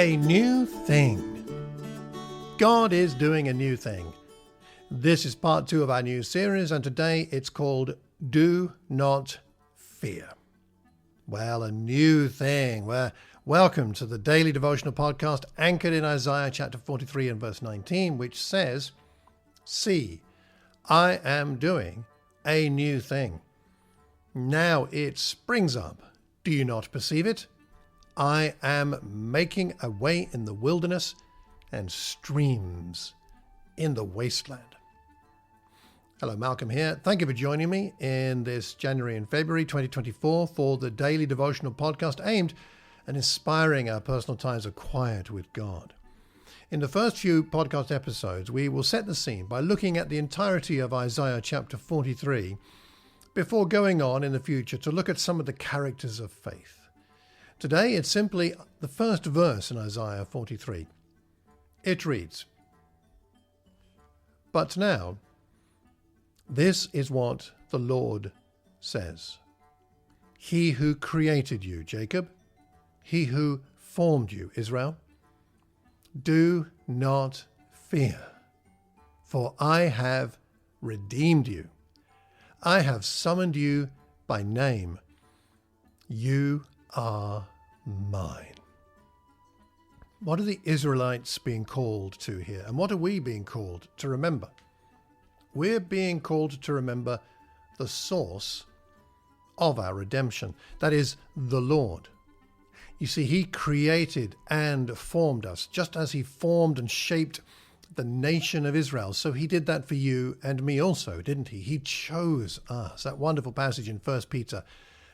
A new thing. God is doing a new thing. This is part 2 of our new series, and today it's called Do Not Fear. Well, a new thing. Welcome to the daily devotional podcast anchored in Isaiah chapter 43 and verse 19, which says, "See, I am doing a new thing. Now it springs up. Do you not perceive it? I am making a way in the wilderness and streams in the wasteland." Hello, Malcolm here. Thank you for joining me in this January and February 2024 for the daily devotional podcast aimed at inspiring our personal times of quiet with God. In the first few podcast episodes, we will set the scene by looking at the entirety of Isaiah chapter 43 before going on in the future to look at some of the characters of faith. Today, it's simply the first verse in Isaiah 43. It reads, "But now, this is what the Lord says. He who created you, Jacob, he who formed you, Israel, do not fear, for I have redeemed you. I have summoned you by name. You are mine." What are the Israelites being called to here? And what are we being called to remember? We're being called to remember the source of our redemption. That is the Lord. You see, he created and formed us, just as he formed and shaped the nation of Israel. So he did that for you and me also, didn't he? He chose us. That wonderful passage in 1 Peter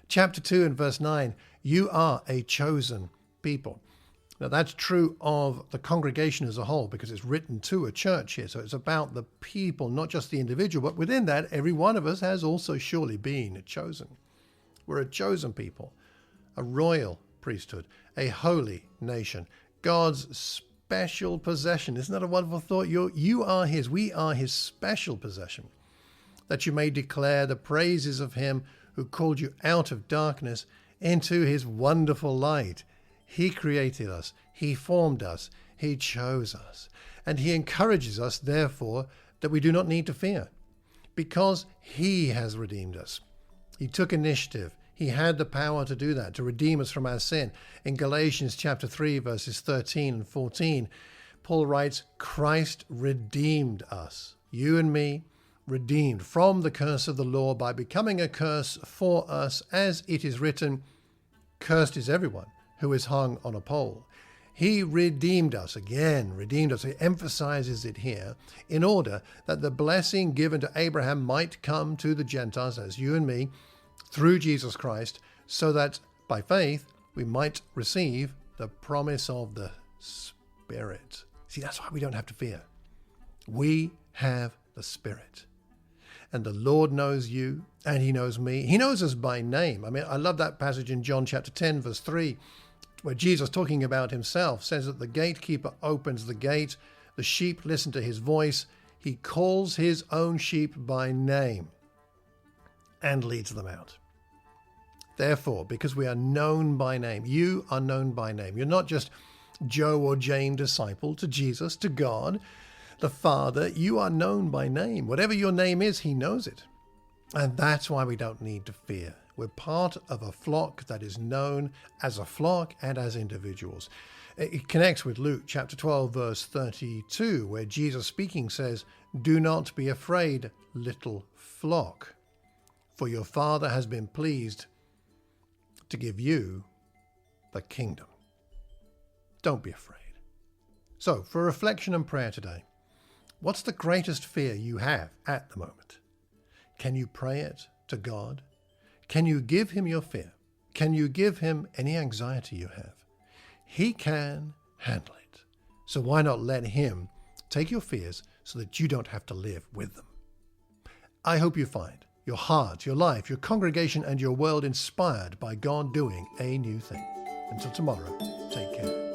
chapter 2 and verse 9, you are a chosen people. Now, that's true of the congregation as a whole because it's written to a church here. So it's about the people, not just the individual. But within that, every one of us has also surely been chosen. We're a chosen people, a royal priesthood, a holy nation, God's special possession. Isn't that a wonderful thought? You are his. We are his special possession, that you may declare the praises of him who called you out of darkness into his wonderful light. He created us, he formed us, he chose us, and he encourages us, therefore, that we do not need to fear, because he has redeemed us. He took initiative. He had the power to do that, to redeem us from our sin. In Galatians chapter 3, verses 13 and 14, Paul writes, "Christ redeemed us, you and me, redeemed from the curse of the law by becoming a curse for us, as it is written, cursed is everyone who is hung on a pole." He redeemed us, again, redeemed us. He emphasizes it here in order that the blessing given to Abraham might come to the Gentiles, as you and me, through Jesus Christ, so that by faith we might receive the promise of the Spirit. See, that's why we don't have to fear. We have the Spirit. And the Lord knows you, and he knows me. He knows us by name. I mean, I love that passage in John chapter 10, verse 3, where Jesus, talking about himself, says that the gatekeeper opens the gate, the sheep listen to his voice, he calls his own sheep by name and leads them out. Therefore, because we are known by name, you are known by name. You're not just Joe or Jane disciple to Jesus, to God, the Father. You are known by name. Whatever your name is, he knows it. And that's why we don't need to fear. We're part of a flock that is known as a flock and as individuals. It connects with Luke chapter 12, verse 32, where Jesus speaking says, "Do not be afraid, little flock, for your Father has been pleased to give you the kingdom." Don't be afraid. So, for reflection and prayer today, what's the greatest fear you have at the moment? Can you pray it to God? Can you give him your fear? Can you give him any anxiety you have? He can handle it. So why not let him take your fears so that you don't have to live with them? I hope you find your heart, your life, your congregation, and your world inspired by God doing a new thing. Until tomorrow, take care.